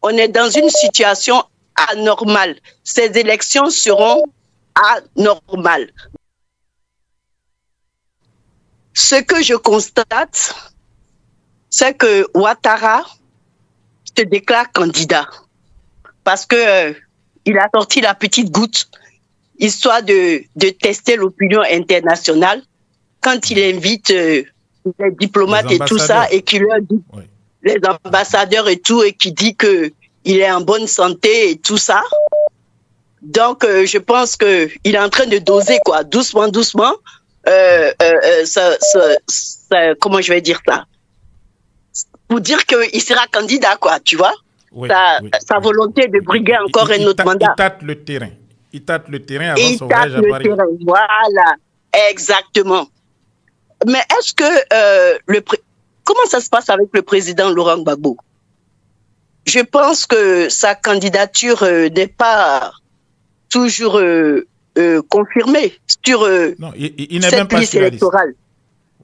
On est dans une situation anormale. Ces élections seront anormales. Ce que je constate, c'est que Ouattara se déclare candidat parce que il a sorti la petite goutte histoire de tester l'opinion internationale quand il invite les diplomates et tout ça et qu'il leur dit les ambassadeurs et tout et qui dit que il est en bonne santé et tout ça. Donc je pense que il est en train de doser quoi, doucement. Comment je vais dire ça? Pour dire qu'il sera candidat, quoi, tu vois? Sa volonté de briguer encore un autre mandat. Il tâte le terrain. Il tâte le terrain avant son voyage à Paris. Voilà, exactement. Mais est-ce que comment ça se passe avec le président Laurent Gbagbo? Je pense que sa candidature n'est pas toujours confirmée sur non, il n'est cette même pas liste sur la liste. électorale.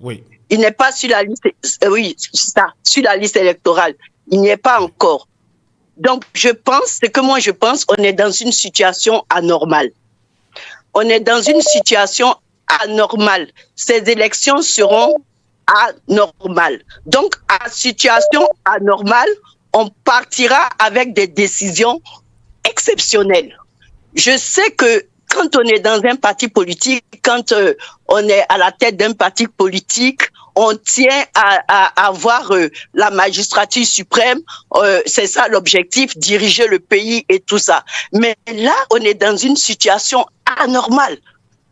Oui. Il n'est pas sur la liste, oui, ça, sur la liste électorale. Il n'y est pas encore. Donc, je pense, on est dans une situation anormale. On est dans une situation anormale. Ces élections seront anormales. Donc, à situation anormale, on partira avec des décisions exceptionnelles. Je sais que quand on est dans un parti politique, quand on est à la tête d'un parti politique, on tient à avoir la magistrature suprême, c'est ça l'objectif, diriger le pays et tout ça. Mais là, on est dans une situation anormale.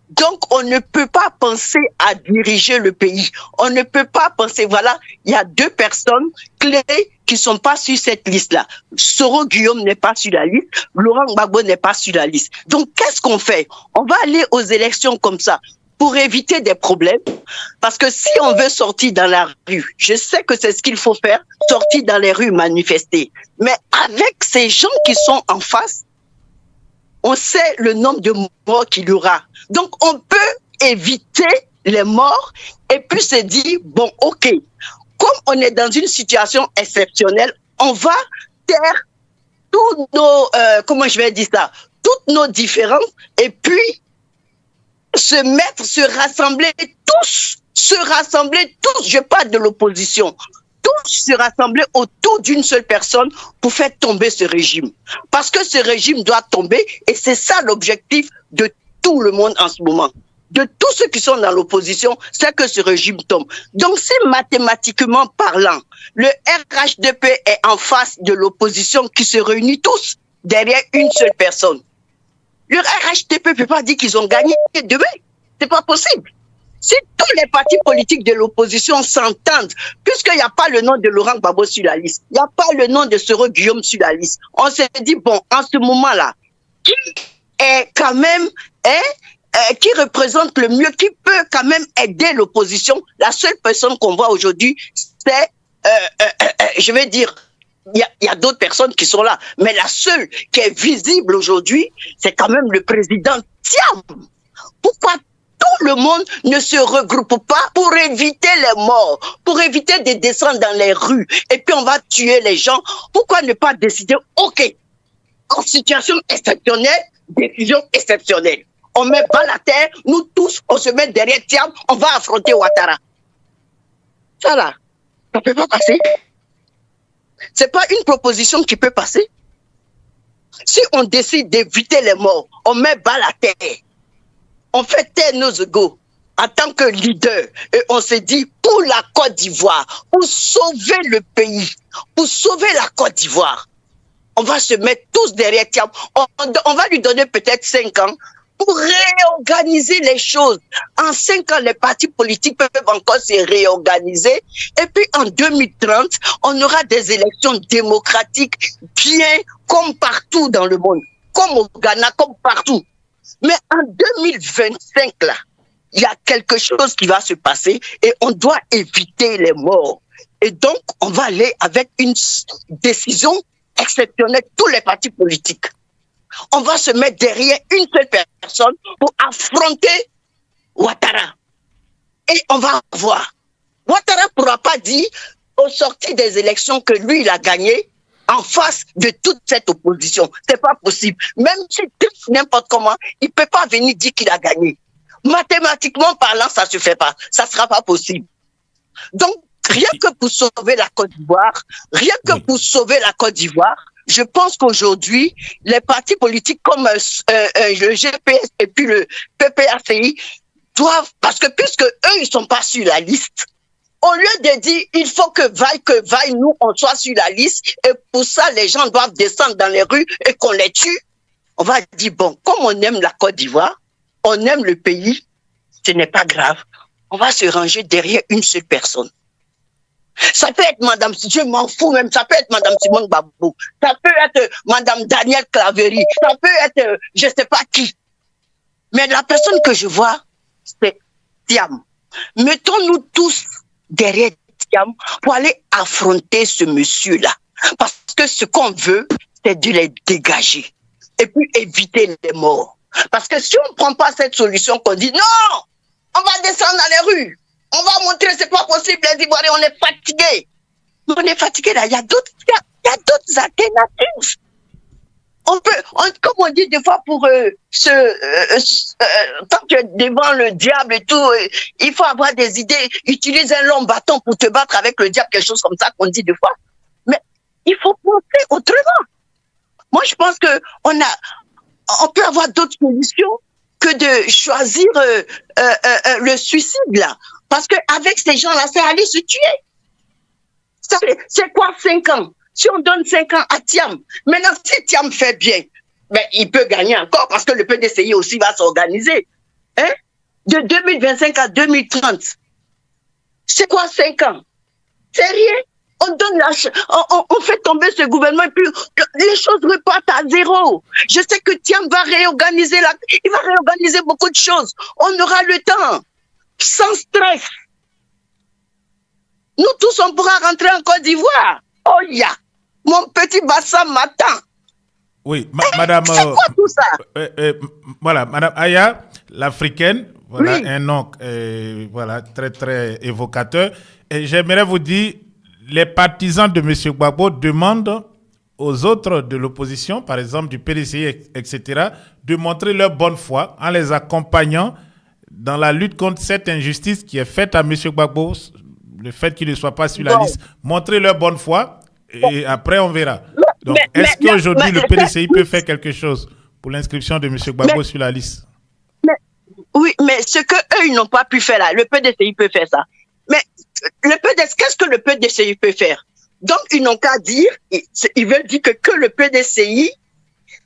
Donc, on ne peut pas penser à diriger le pays. On ne peut pas penser, voilà, il y a 2 personnes clés qui sont pas sur cette liste-là. Soro Guillaume n'est pas sur la liste, Laurent Gbagbo n'est pas sur la liste. Donc, qu'est-ce qu'on fait? On va aller aux élections comme ça pour éviter des problèmes. Parce que si on veut sortir dans la rue, je sais que c'est ce qu'il faut faire, sortir dans les rues, manifester. Mais avec ces gens qui sont en face, on sait le nombre de morts qu'il y aura. Donc, on peut éviter les morts et puis se dire, bon, ok, comme on est dans une situation exceptionnelle, on va taire tous nos, toutes nos différences et puis se rassembler tous, je parle de l'opposition, tous se rassembler autour d'une seule personne pour faire tomber ce régime. Parce que ce régime doit tomber et c'est ça l'objectif de tout le monde en ce moment. De tous ceux qui sont dans l'opposition, c'est que ce régime tombe. Donc si mathématiquement parlant, le RHDP est en face de l'opposition qui se réunit tous derrière une seule personne, le RHDP ne peut pas dire qu'ils ont gagné demain. C'est pas possible. Si tous les partis politiques de l'opposition s'entendent, puisqu'il n'y a pas le nom de Laurent Gbagbo sur la liste, il n'y a pas le nom de Soro Guillaume sur la liste, on s'est dit, bon, en ce moment-là, qui est quand même, qui représente le mieux, qui peut quand même aider l'opposition? La seule personne qu'on voit aujourd'hui, c'est, je vais dire, il y a d'autres personnes qui sont là, mais la seule qui est visible aujourd'hui, c'est quand même le président Thiam. Pourquoi tout le monde ne se regroupe pas pour éviter les morts, pour éviter de descendre dans les rues et puis on va tuer les gens? Pourquoi ne pas décider, ok, en situation exceptionnelle, décision exceptionnelle. On met pas la terre, nous tous, on se met derrière Thiam, on va affronter Ouattara. Ça là, ça peut pas passer. C'est pas une proposition qui peut passer. Si on décide d'éviter les morts, on met bas la terre. On fait taire nos égos en tant que leader. Et on se dit, pour la Côte d'Ivoire, pour sauver le pays, pour sauver la Côte d'Ivoire, on va se mettre tous derrière Thiam. On va lui donner peut-être 5 ans pour réorganiser les choses. En 5 ans, les partis politiques peuvent encore se réorganiser. Et puis en 2030, on aura des élections démocratiques bien comme partout dans le monde. Comme au Ghana, comme partout. Mais en 2025, là, il y a quelque chose qui va se passer et on doit éviter les morts. Et donc, on va aller avec une décision exceptionnelle, tous les partis politiques. On va se mettre derrière une seule personne pour affronter Ouattara. Et on va voir. Ouattara ne pourra pas dire, au sortir des élections, que lui, il a gagné en face de toute cette opposition. C'est pas possible. Même s'il triche n'importe comment, il peut pas venir dire qu'il a gagné. Mathématiquement parlant, ça se fait pas. Ça sera pas possible. Donc, rien que pour sauver la Côte d'Ivoire, je pense qu'aujourd'hui, les partis politiques comme le GPS et puis le PPACI doivent, parce que puisque eux, ils sont pas sur la liste, au lieu de dire, il faut que vaille, nous, on soit sur la liste, et pour ça, les gens doivent descendre dans les rues et qu'on les tue, on va dire, bon, comme on aime la Côte d'Ivoire, on aime le pays, ce n'est pas grave. On va se ranger derrière une seule personne. Ça peut être Madame, je m'en fous même, ça peut être Madame Simone Gbagbo, ça peut être Madame Danielle Claverie, ça peut être je sais pas qui. Mais la personne que je vois, c'est Thiam. Mettons-nous tous derrière Thiam pour aller affronter ce monsieur-là. Parce que ce qu'on veut, c'est de les dégager. Et puis éviter les morts. Parce que si on ne prend pas cette solution qu'on dit non, on va descendre dans les rues. On va montrer, c'est pas possible, les Ivoiriens, on est fatigués. On est fatigués là, il y a d'autres alternatives. Comme on dit des fois pour quand tu es devant le diable et tout, il faut avoir des idées, utilise un long bâton pour te battre avec le diable, quelque chose comme ça qu'on dit des fois. Mais il faut penser autrement. Moi, je pense que on peut avoir d'autres solutions que de choisir le suicide là. Parce qu'avec ces gens-là, c'est aller se tuer. C'est quoi 5 ans? Si on donne 5 ans à Thiam, maintenant si Thiam fait bien, ben, il peut gagner encore parce que le PDCI aussi va s'organiser. Hein? De 2025 à 2030. C'est quoi 5 ans? C'est rien. On donne on fait tomber ce gouvernement et puis les choses repartent à zéro. Je sais que Thiam va réorganiser il va réorganiser beaucoup de choses. On aura le temps. Sans stress. Nous tous, on pourra rentrer en Côte d'Ivoire. Oh, mon petit bassin m'attend. Oui, madame. C'est quoi tout ça? Voilà, madame Aya, l'africaine, voilà, oui. Un nom voilà, très, très évocateur. Et j'aimerais vous dire, les partisans de M. Gbagbo demandent aux autres de l'opposition, par exemple du PDCI, etc., de montrer leur bonne foi en les accompagnant dans la lutte contre cette injustice qui est faite à M. Gbagbo, le fait qu'il ne soit pas sur la liste, montrer leur bonne foi et après on verra. Donc, est-ce qu'aujourd'hui le PDCI peut faire quelque chose pour l'inscription de M. Gbagbo sur la liste? Oui, mais ce qu'eux, ils n'ont pas pu faire là, le PDCI peut faire ça. Mais qu'est-ce que le PDCI peut faire? Donc, ils n'ont qu'à dire, ils veulent dire que le PDCI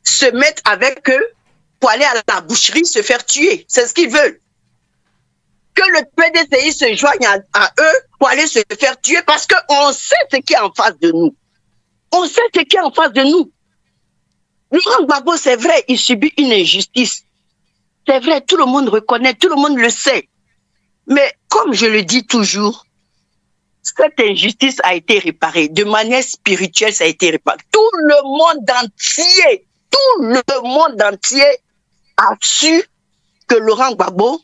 se mette avec eux pour aller à la boucherie se faire tuer. C'est ce qu'ils veulent. Que le PDCI se joigne à eux pour aller se faire tuer parce qu'on sait ce qui est en face de nous. On sait ce qui est en face de nous. Laurent Gbagbo, c'est vrai, il subit une injustice. C'est vrai, tout le monde reconnaît, tout le monde le sait. Mais comme je le dis toujours, cette injustice a été réparée. De manière spirituelle, ça a été réparé. Tout le monde entier a su que Laurent Gbagbo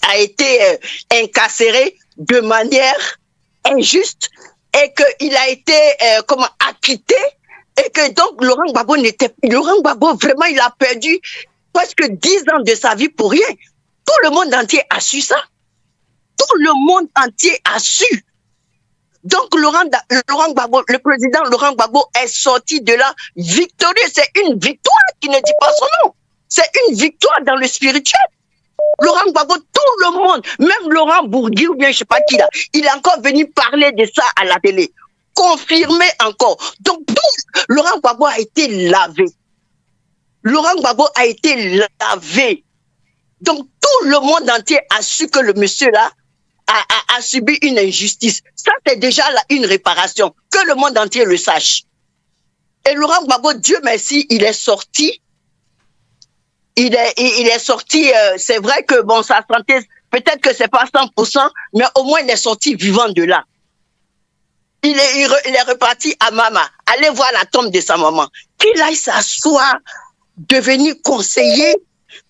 a été incarcéré de manière injuste et qu'il a été acquitté et que donc Laurent Gbagbo vraiment il a perdu presque 10 ans de sa vie pour rien. Tout le monde entier a su ça. Tout le monde entier a su. Donc Laurent Gbagbo, le président Laurent Gbagbo est sorti de là victorieux. C'est une victoire qui ne dit pas son nom. C'est une victoire dans le spirituel. Laurent Gbagbo, tout le monde, même Laurent Bourgui ou bien je sais pas qui là, il est encore venu parler de ça à la télé. Confirmé encore. Donc Laurent Gbagbo a été lavé. Laurent Gbagbo a été lavé. Donc tout le monde entier a su que le monsieur là a subi une injustice. Ça c'est déjà là une réparation. Que le monde entier le sache. Et Laurent Gbagbo, Dieu merci, il est sorti. Il est sorti, c'est vrai que bon, sa santé, peut-être que c'est pas 100%, mais au moins il est sorti vivant de là. Il est reparti à Mama, aller voir la tombe de sa maman. Qu'il aille s'asseoir, devenir conseiller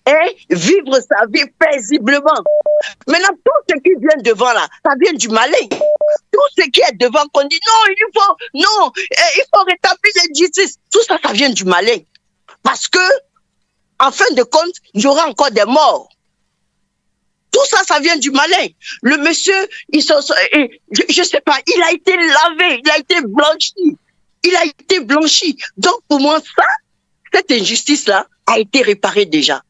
et vivre sa vie paisiblement. Maintenant, tout ce qui vient devant là, ça vient du malin. Tout ce qui est devant qu'on dit il faut rétablir la justice. Tout ça, ça vient du malin. Parce que, en fin de compte, il y aura encore des morts. Tout ça, ça vient du malin. Le monsieur, je sais pas, il a été lavé, il a été blanchi. Il a été blanchi. Donc, pour moi, cette injustice-là a été réparée déjà.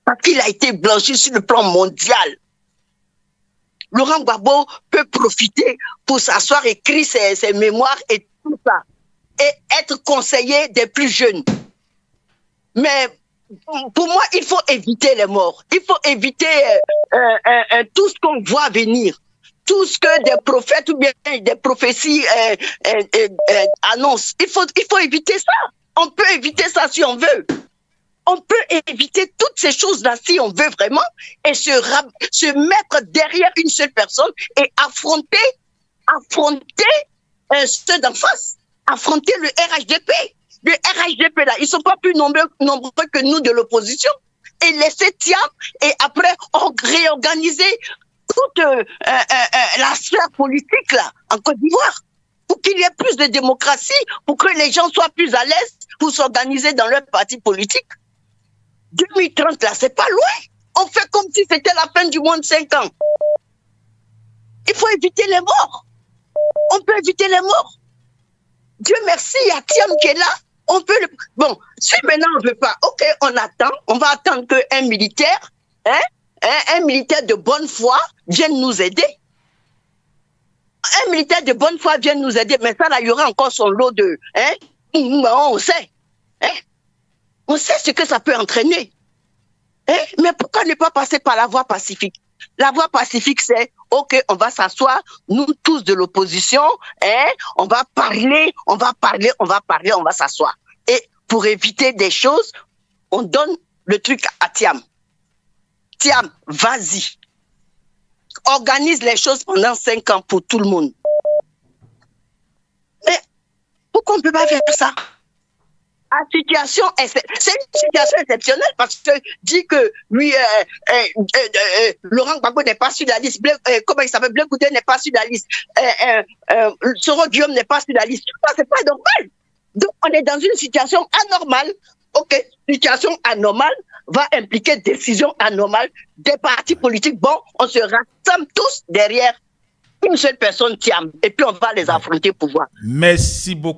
Parce qu'il a été blanchi sur le plan mondial. Laurent Gbagbo peut profiter pour s'asseoir, écrire ses mémoires et tout ça. Et être conseiller des plus jeunes. Mais pour moi, il faut éviter les morts. Il faut éviter tout ce qu'on voit venir. Tout ce que des prophètes ou bien des prophéties annoncent. Il faut éviter ça. On peut éviter ça si on veut. On peut éviter toutes ces choses-là si on veut vraiment et se mettre derrière une seule personne et affronter ceux d'en face. Affronter le RHDP. Le RHDP, là, ils ne sont pas plus nombreux que nous de l'opposition. Et laisser Thiam et après réorganiser toute la sphère politique là, en Côte d'Ivoire. Pour qu'il y ait plus de démocratie, pour que les gens soient plus à l'aise pour s'organiser dans leur parti politique. 2030, là, c'est pas loin. On fait comme si c'était la fin du monde 5 ans. Il faut éviter les morts. On peut éviter les morts. Dieu merci, il y a Thiam qui est là. On peut le... Bon, si maintenant on ne veut pas, ok, on attend. On va attendre qu'un militaire, un militaire de bonne foi vienne nous aider. Un militaire de bonne foi vienne nous aider. Mais ça, là, il y aura encore son lot de... on sait. On sait ce que ça peut entraîner. Mais pourquoi ne pas passer par la voie pacifique? La voie pacifique, c'est, ok, on va s'asseoir, nous tous de l'opposition, on va parler, on va s'asseoir. Et pour éviter des choses, on donne le truc à Thiam. Thiam, vas-y. Organise les choses pendant 5 ans pour tout le monde. Mais pourquoi on ne peut pas faire ça? C'est une situation exceptionnelle parce que dit que lui, Laurent Gbagbo n'est pas sur la liste, comment il s'appelle, Blé Goudé n'est pas sur la liste, Soro Guillaume n'est pas sur la liste. Ça, c'est pas normal. Donc, on est dans une situation anormale. Ok, situation anormale va impliquer décision anormale des partis politiques. Bon, on se rassemble tous derrière une seule personne, Thiam, et puis on va les affronter pour voir. Merci beaucoup.